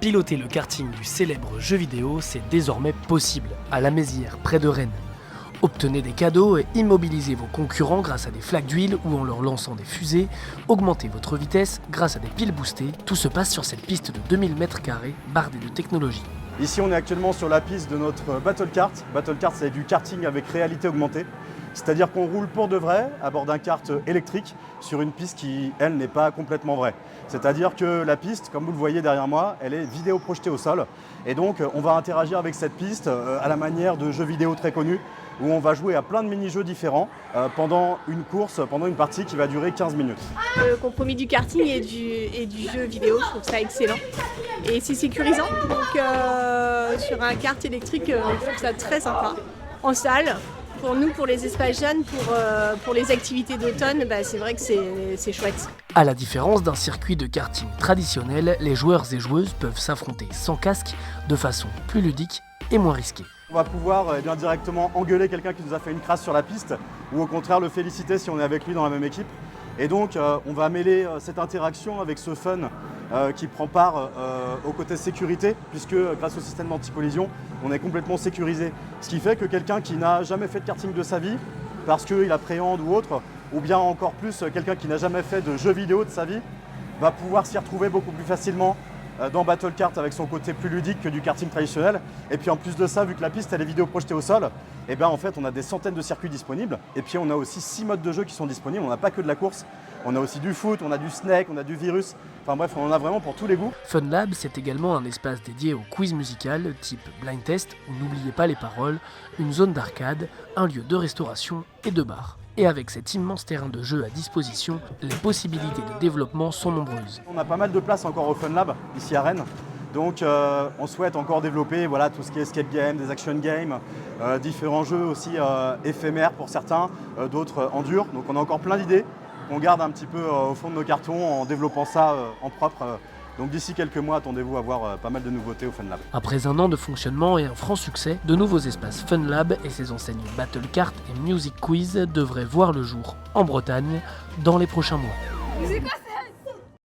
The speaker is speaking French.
Piloter le karting du célèbre jeu vidéo, c'est désormais possible, à la Mézières, près de Rennes. Obtenez des cadeaux et immobilisez vos concurrents grâce à des flaques d'huile ou en leur lançant des fusées, augmentez votre vitesse grâce à des piles boostées, tout se passe sur cette piste de 2000 m2 bardée de technologie. Ici on est actuellement sur la piste de notre Battle Kart. Battle Kart c'est du karting avec réalité augmentée. C'est-à-dire qu'on roule pour de vrai à bord d'un kart électrique sur une piste qui, elle, n'est pas complètement vraie. C'est-à-dire que la piste, comme vous le voyez derrière moi, elle est vidéo projetée au sol. Et donc on va interagir avec cette piste à la manière de jeux vidéo très connus, où on va jouer à plein de mini-jeux différents pendant une course, pendant une partie qui va durer 15 minutes. Le compromis du karting et du jeu vidéo, je trouve ça excellent. Et c'est sécurisant, donc sur un kart électrique, je trouve ça très sympa. En salle, pour nous, pour les espaces jeunes, pour les activités d'automne, c'est vrai que c'est chouette. À la différence d'un circuit de karting traditionnel, les joueurs et joueuses peuvent s'affronter sans casque, de façon plus ludique et moins risquée. On va pouvoir directement engueuler quelqu'un qui nous a fait une crasse sur la piste, ou au contraire le féliciter si on est avec lui dans la même équipe. Et donc on va mêler cette interaction avec ce fun qui prend part au côté sécurité, puisque grâce au système anti-collision, on est complètement sécurisé. Ce qui fait que quelqu'un qui n'a jamais fait de karting de sa vie, parce qu'il appréhende ou autre, ou bien encore plus quelqu'un qui n'a jamais fait de jeux vidéo de sa vie, va pouvoir s'y retrouver beaucoup plus facilement dans Battle Kart avec son côté plus ludique que du karting traditionnel. Et puis en plus de ça, vu que la piste elle est vidéo projetée au sol, en fait on a des centaines de circuits disponibles. Et puis on a aussi 6 modes de jeu qui sont disponibles. On n'a pas que de la course, on a aussi du foot, on a du snake, on a du virus. Enfin bref, on en a vraiment pour tous les goûts. FunLab, c'est également un espace dédié au quiz musical type blind test où n'oubliez pas les paroles, une zone d'arcade, un lieu de restauration et de bar. Et avec cet immense terrain de jeu à disposition, les possibilités de développement sont nombreuses. On a pas mal de place encore au FunLab, ici à Rennes. Donc on souhaite encore développer tout ce qui est escape game, des action games, différents jeux aussi éphémères pour certains, d'autres en dur. Donc on a encore plein d'idées qu'on garde un petit peu au fond de nos cartons en développant ça en propre. Donc d'ici quelques mois, attendez-vous à voir pas mal de nouveautés au FunLab. Après un an de fonctionnement et un franc succès, de nouveaux espaces FunLab et ses enseignes Battle Kart et Music Quiz devraient voir le jour en Bretagne dans les prochains mois. C'est quoi